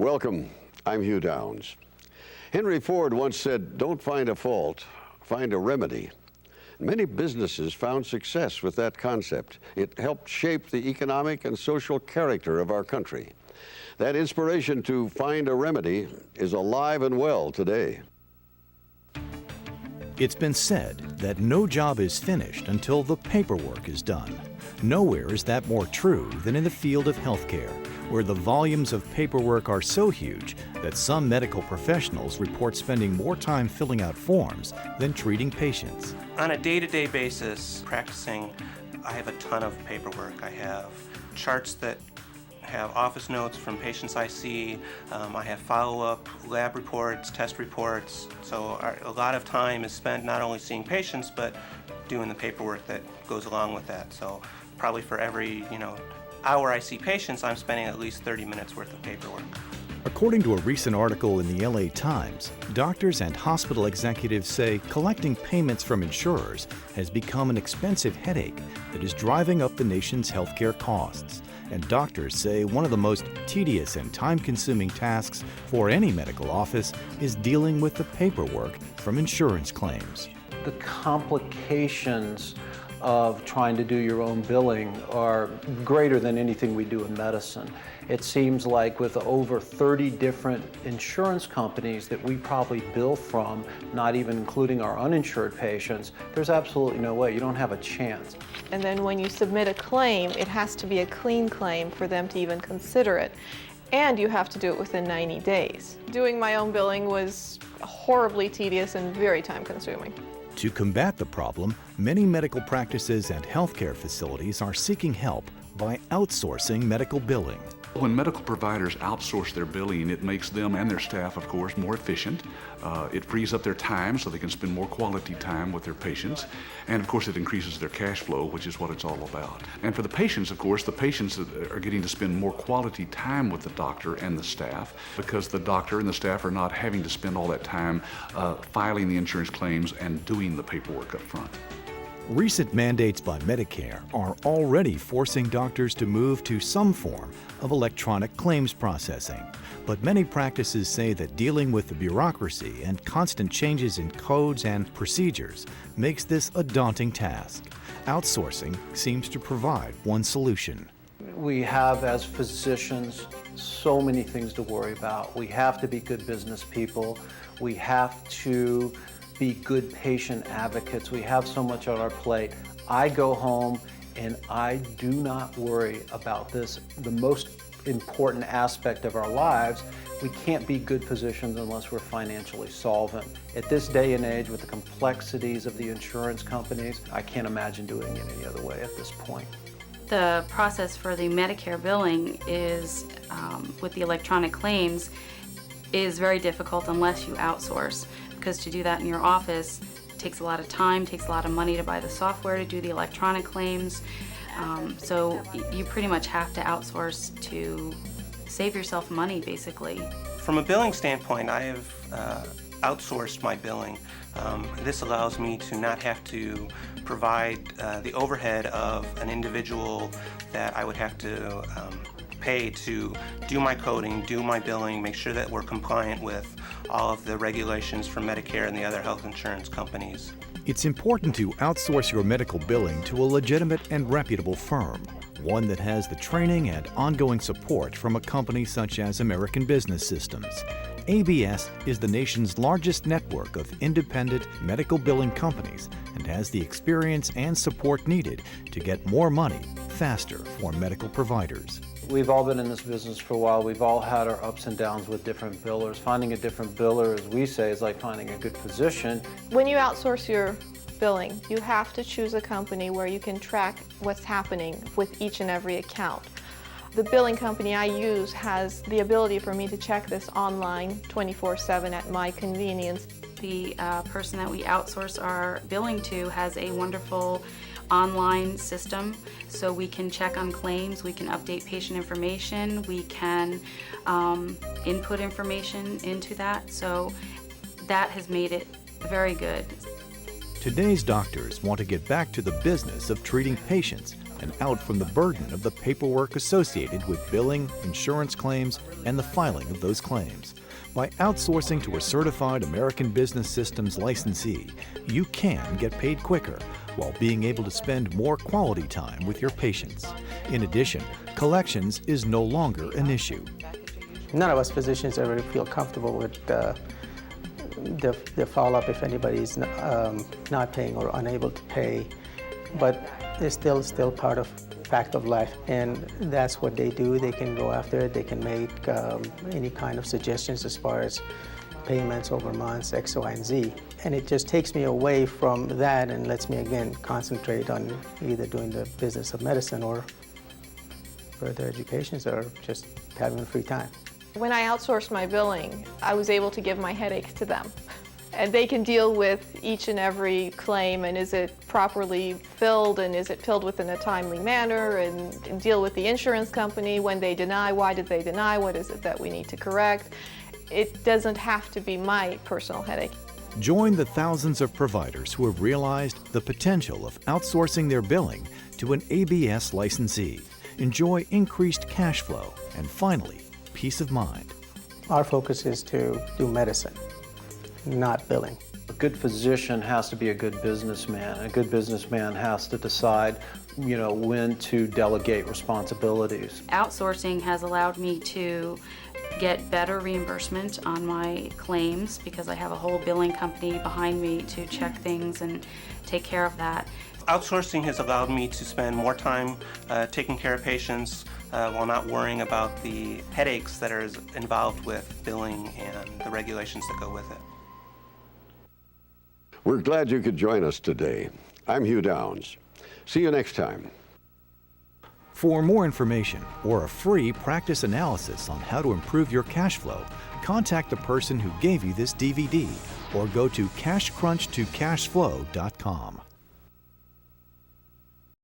Welcome. I'm Hugh Downs. Henry Ford once said, "Don't find a fault, find a remedy." Many businesses found success with that concept. It helped shape the economic and social character of our country. That inspiration to find a remedy is alive and well today. It's been said that no job is finished until the paperwork is done. Nowhere is that more true than in the field of healthcare, where the volumes of paperwork are so huge that some medical professionals report spending more time filling out forms than treating patients. On a day-to-day basis, practicing, I have a ton of paperwork. I have charts that have office notes from patients I see. I have follow-up lab reports, test reports. So a lot of time is spent not only seeing patients, but doing the paperwork that goes along with that. So probably for every hour I see patients, I'm spending at least 30 minutes worth of paperwork. According to a recent article in the LA Times, doctors and hospital executives say collecting payments from insurers has become an expensive headache that is driving up the nation's healthcare costs. And doctors say one of the most tedious and time-consuming tasks for any medical office is dealing with the paperwork from insurance claims. The complications of trying to do your own billing are greater than anything we do in medicine. It seems like with over 30 different insurance companies that we probably bill from, not even including our uninsured patients, there's absolutely no way. You don't have a chance. And then when you submit a claim, it has to be a clean claim for them to even consider it. And you have to do it within 90 days. Doing my own billing was horribly tedious and very time-consuming. To combat the problem, many medical practices and healthcare facilities are seeking help by outsourcing medical billing. When medical providers outsource their billing, it makes them and their staff, of course, more efficient. It frees up their time so they can spend more quality time with their patients. And of course, it increases their cash flow, which is what it's all about. And for the patients, of course, the patients are getting to spend more quality time with the doctor and the staff because the doctor and the staff are not having to spend all that time filing the insurance claims and doing the paperwork up front. Recent mandates by Medicare are already forcing doctors to move to some form of electronic claims processing. But many practices say that dealing with the bureaucracy and constant changes in codes and procedures makes this a daunting task. Outsourcing seems to provide one solution. We have, as physicians, so many things to worry about. We have to be good business people. We have to be good patient advocates. We have so much on our plate. I go home and I do not worry about this, the most important aspect of our lives. We can't be good physicians unless we're financially solvent. At this day and age, with the complexities of the insurance companies, I can't imagine doing it any other way at this point. The process for the Medicare billing is, with the electronic claims, is very difficult unless you outsource. Because to do that in your office takes a lot of time, takes a lot of money to buy the software to do the electronic claims. So you pretty much have to outsource to save yourself money, basically. From a billing standpoint, I have outsourced my billing. This allows me to not have to provide the overhead of an individual that I would have to pay to do my coding, do my billing, make sure that we're compliant with all of the regulations from Medicare and the other health insurance companies. It's important to outsource your medical billing to a legitimate and reputable firm, one that has the training and ongoing support from a company such as American Business Systems. ABS is the nation's largest network of independent medical billing companies and has the experience and support needed to get more money faster for medical providers. We've all been in this business for a while. We've all had our ups and downs with different billers. Finding a different biller, as we say, is like finding a good physician. When you outsource your billing, you have to choose a company where you can track what's happening with each and every account. The billing company I use has the ability for me to check this online 24/7 at my convenience. The person that we outsource our billing to has a wonderful online system, so we can check on claims, we can update patient information, we can input information into that, so that has made it very good. Today's doctors want to get back to the business of treating patients and out from the burden of the paperwork associated with billing, insurance claims, and the filing of those claims. By outsourcing to a certified American Business Systems licensee, you can get paid quicker while being able to spend more quality time with your patients. In addition, collections is no longer an issue. None of us physicians ever feel comfortable with the follow-up if anybody's not paying or unable to pay, but it's still part of fact of life, and that's what they do. They can go after it. They can make any kind of suggestions as far as payments over months, X, Y, and Z. And it just takes me away from that and lets me again concentrate on either doing the business of medicine or further educations or just having free time. When I outsourced my billing, I was able to give my headaches to them. And they can deal with each and every claim, and is it properly filled, and is it filled within a timely manner, and deal with the insurance company when they deny, why did they deny, what is it that we need to correct. It doesn't have to be my personal headache. Join the thousands of providers who have realized the potential of outsourcing their billing to an ABS licensee. Enjoy increased cash flow and finally, peace of mind. Our focus is to do medicine, not billing. A good physician has to be a good businessman. A good businessman has to decide, when to delegate responsibilities. Outsourcing has allowed me to get better reimbursement on my claims because I have a whole billing company behind me to check things and take care of that. Outsourcing has allowed me to spend more time taking care of patients while not worrying about the headaches that are involved with billing and the regulations that go with it. We're glad you could join us today. I'm Hugh Downs. See you next time. For more information or a free practice analysis on how to improve your cash flow, contact the person who gave you this DVD or go to cashcrunchtocashflow.com.